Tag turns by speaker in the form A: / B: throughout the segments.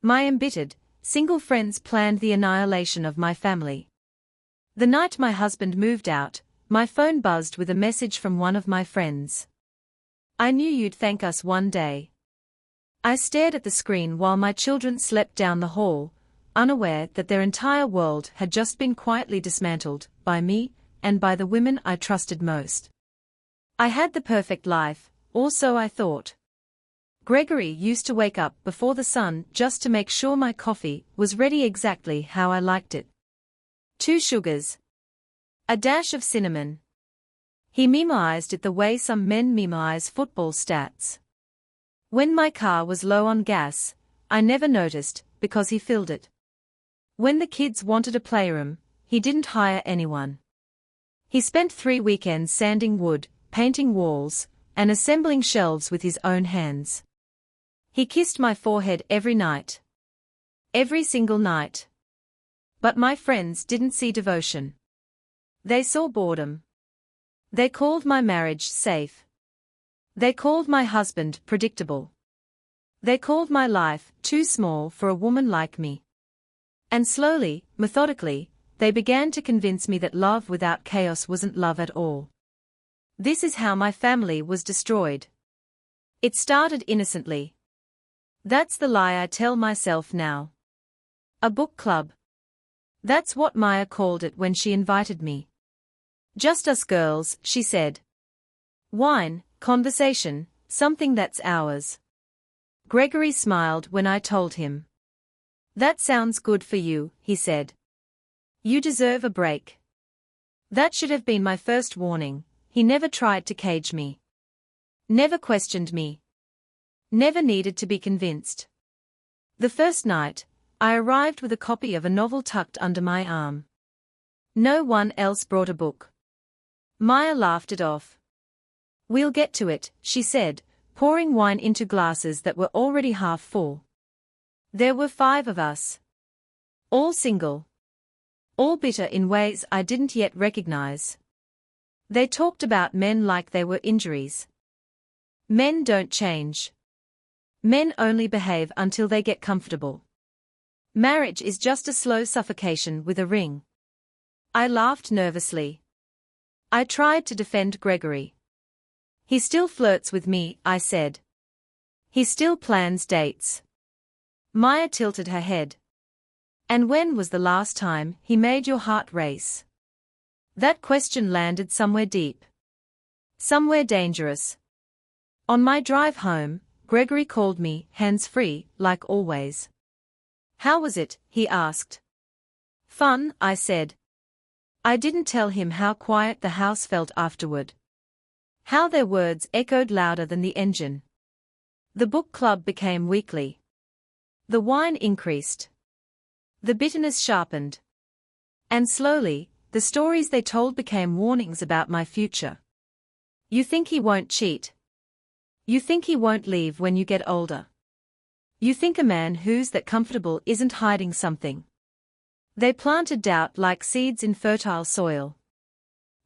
A: My embittered, single friends planned the annihilation of my family. The night my husband moved out, my phone buzzed with a message from one of my friends. I knew you'd thank us one day. I stared at the screen while my children slept down the hall, unaware that their entire world had just been quietly dismantled by me and by the women I trusted most. I had the perfect life, or so I thought. Gregory used to wake up before the sun just to make sure my coffee was ready exactly how I liked it. 2 sugars. A dash of cinnamon. He memoized it the way some men memorize football stats. When my car was low on gas, I never noticed, because he filled it. When the kids wanted a playroom, he didn't hire anyone. He spent 3 weekends sanding wood, painting walls, and assembling shelves with his own hands. He kissed my forehead every night. Every single night. But my friends didn't see devotion. They saw boredom. They called my marriage safe. They called my husband predictable. They called my life too small for a woman like me. And slowly, methodically, they began to convince me that love without chaos wasn't love at all. This is how my family was destroyed. It started innocently. That's the lie I tell myself now. A book club. That's what Maya called it when she invited me. Just us girls, she said. Wine, conversation, something that's ours. Gregory smiled when I told him. That sounds good for you, he said. You deserve a break. That should have been my first warning. He never tried to cage me. Never questioned me. Never needed to be convinced. The first night, I arrived with a copy of a novel tucked under my arm. No one else brought a book. Maya laughed it off. We'll get to it, she said, pouring wine into glasses that were already half full. There were 5 of us. All single. All bitter in ways I didn't yet recognize. They talked about men like they were injuries. Men don't change. Men only behave until they get comfortable. Marriage is just a slow suffocation with a ring. I laughed nervously. I tried to defend Gregory. He still flirts with me, I said. He still plans dates. Maya tilted her head. And when was the last time he made your heart race? That question landed somewhere deep. Somewhere dangerous. On my drive home, Gregory called me hands-free, like always. How was it? He asked. Fun, I said. I didn't tell him how quiet the house felt afterward. How their words echoed louder than the engine. The book club became weekly. The wine increased. The bitterness sharpened. And slowly, the stories they told became warnings about my future. You think he won't cheat. You think he won't leave when you get older. You think a man who's that comfortable isn't hiding something. They planted doubt like seeds in fertile soil.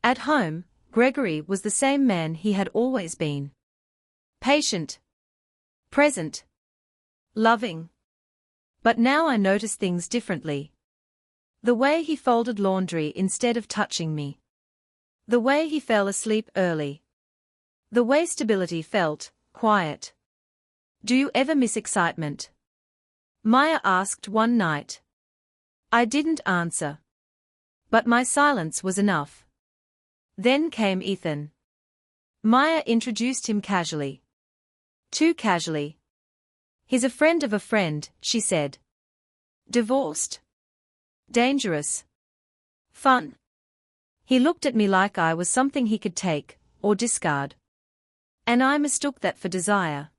A: At home, Gregory was the same man he had always been. Patient. Present. Loving. But now I noticed things differently. The way he folded laundry instead of touching me. The way he fell asleep early. The way stability felt quiet. Do you ever miss excitement? Maya asked one night. I didn't answer. But my silence was enough. Then came Ethan. Maya introduced him casually. Too casually. He's a friend of a friend, she said. Divorced. Dangerous. Fun. He looked at me like I was something he could take, or discard. And I mistook that for desire.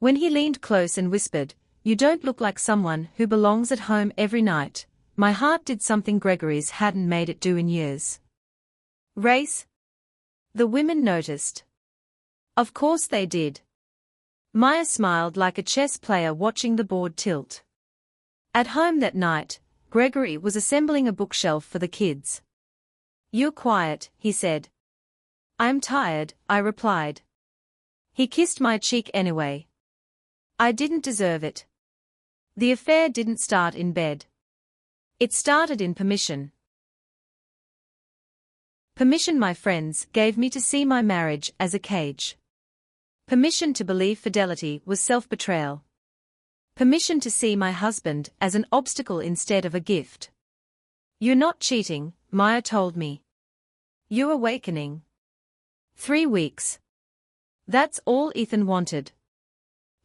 A: When he leaned close and whispered, "You don't look like someone who belongs at home every night," my heart did something Gregory's hadn't made it do in years. Race? The women noticed. Of course they did. Maya smiled like a chess player watching the board tilt. At home that night, Gregory was assembling a bookshelf for the kids. You're quiet, he said. I'm tired, I replied. He kissed my cheek anyway. I didn't deserve it. The affair didn't start in bed. It started in permission. Permission my friends gave me to see my marriage as a cage. Permission to believe fidelity was self-betrayal. Permission to see my husband as an obstacle instead of a gift. You're not cheating, Maya told me. You're awakening. 3 weeks. That's all Ethan wanted.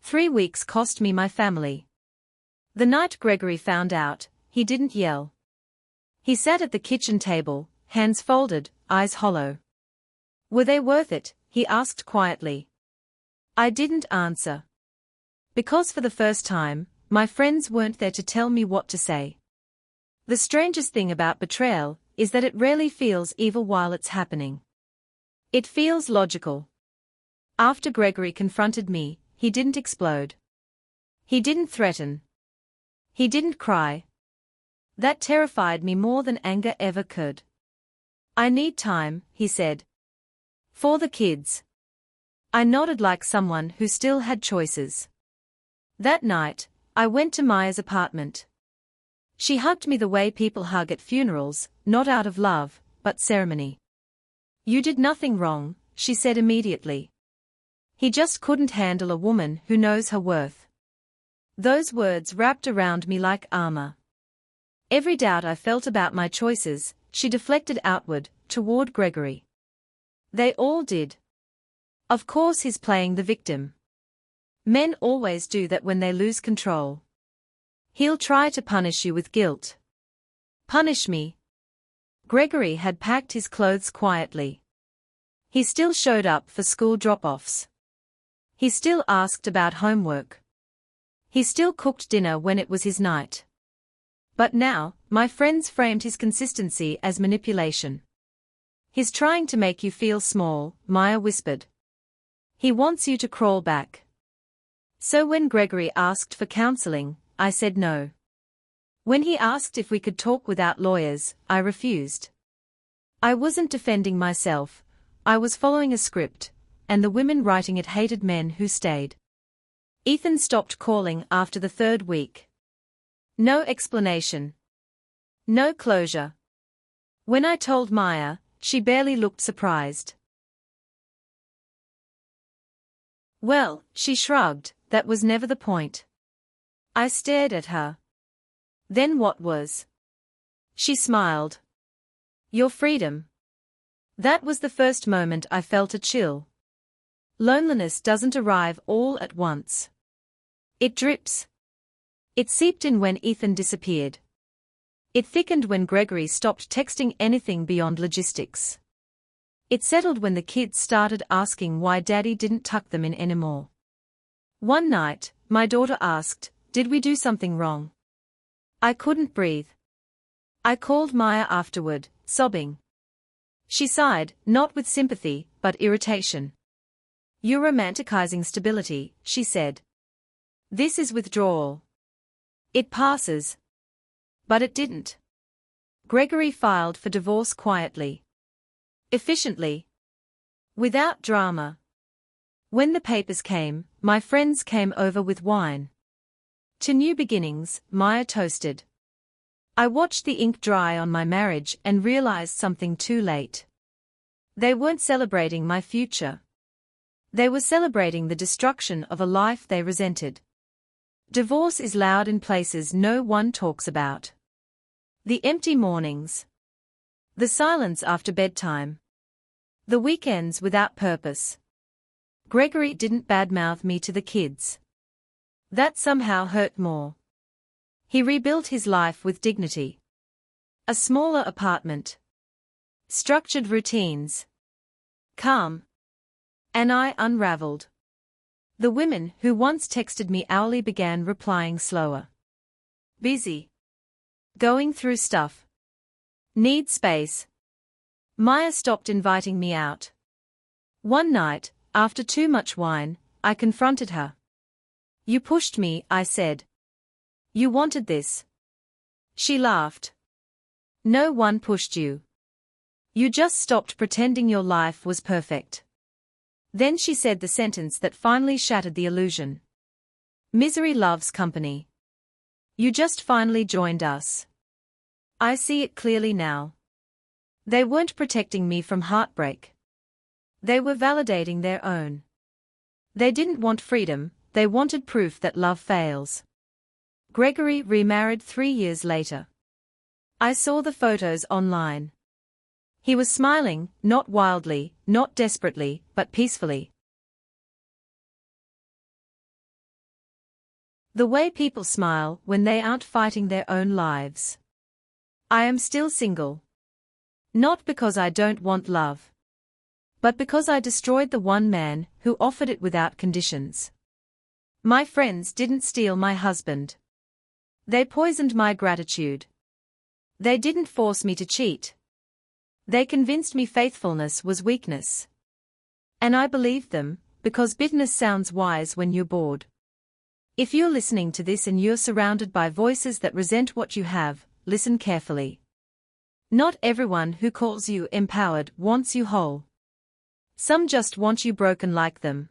A: 3 weeks cost me my family. The night Gregory found out, he didn't yell. He sat at the kitchen table, hands folded, eyes hollow. Were they worth it? He asked quietly. I didn't answer. Because for the first time, my friends weren't there to tell me what to say. The strangest thing about betrayal is that it rarely feels evil while it's happening. It feels logical. After Gregory confronted me, he didn't explode. He didn't threaten. He didn't cry. That terrified me more than anger ever could. I need time, he said. For the kids. I nodded like someone who still had choices. That night, I went to Maya's apartment. She hugged me the way people hug at funerals, not out of love, but ceremony. You did nothing wrong, she said immediately. He just couldn't handle a woman who knows her worth. Those words wrapped around me like armor. Every doubt I felt about my choices, she deflected outward, toward Gregory. They all did. Of course he's playing the victim. Men always do that when they lose control. He'll try to punish you with guilt. Punish me? Gregory had packed his clothes quietly. He still showed up for school drop-offs. He still asked about homework. He still cooked dinner when it was his night. But now, my friends framed his consistency as manipulation. He's trying to make you feel small, Maya whispered. He wants you to crawl back. So when Gregory asked for counseling, I said no. When he asked if we could talk without lawyers, I refused. I wasn't defending myself, I was following a script, and the women writing it hated men who stayed. Ethan stopped calling after the 3rd week. No explanation. No closure. When I told Maya, she barely looked surprised. Well, she shrugged, that was never the point. I stared at her. Then what was? She smiled. Your freedom. That was the first moment I felt a chill. Loneliness doesn't arrive all at once. It drips. It seeped in when Ethan disappeared. It thickened when Gregory stopped texting anything beyond logistics. It settled when the kids started asking why Daddy didn't tuck them in anymore. One night, my daughter asked, "Did we do something wrong?" I couldn't breathe. I called Maya afterward, sobbing. She sighed, not with sympathy, but irritation. You're romanticizing stability, she said. This is withdrawal. It passes. But it didn't. Gregory filed for divorce quietly. Efficiently. Without drama. When the papers came, my friends came over with wine. To new beginnings, Maya toasted. I watched the ink dry on my marriage and realized something too late. They weren't celebrating my future. They were celebrating the destruction of a life they resented. Divorce is loud in places no one talks about. The empty mornings. The silence after bedtime. The weekends without purpose. Gregory didn't badmouth me to the kids. That somehow hurt more. He rebuilt his life with dignity. A smaller apartment. Structured routines. Calm. And I unraveled. The women who once texted me hourly began replying slower. Busy. Going through stuff. Need space. Maya stopped inviting me out. One night, after too much wine, I confronted her. You pushed me, I said. You wanted this. She laughed. No one pushed you. You just stopped pretending your life was perfect. Then she said the sentence that finally shattered the illusion. Misery loves company. You just finally joined us. I see it clearly now. They weren't protecting me from heartbreak. They were validating their own. They didn't want freedom, they wanted proof that love fails. Gregory remarried 3 years later. I saw the photos online. He was smiling, not wildly, not desperately, but peacefully. The way people smile when they aren't fighting their own lives. I am still single. Not because I don't want love, but because I destroyed the one man who offered it without conditions. My friends didn't steal my husband. They poisoned my gratitude. They didn't force me to cheat. They convinced me faithfulness was weakness. And I believed them, because bitterness sounds wise when you're bored. If you're listening to this and you're surrounded by voices that resent what you have, listen carefully. Not everyone who calls you empowered wants you whole. Some just want you broken like them.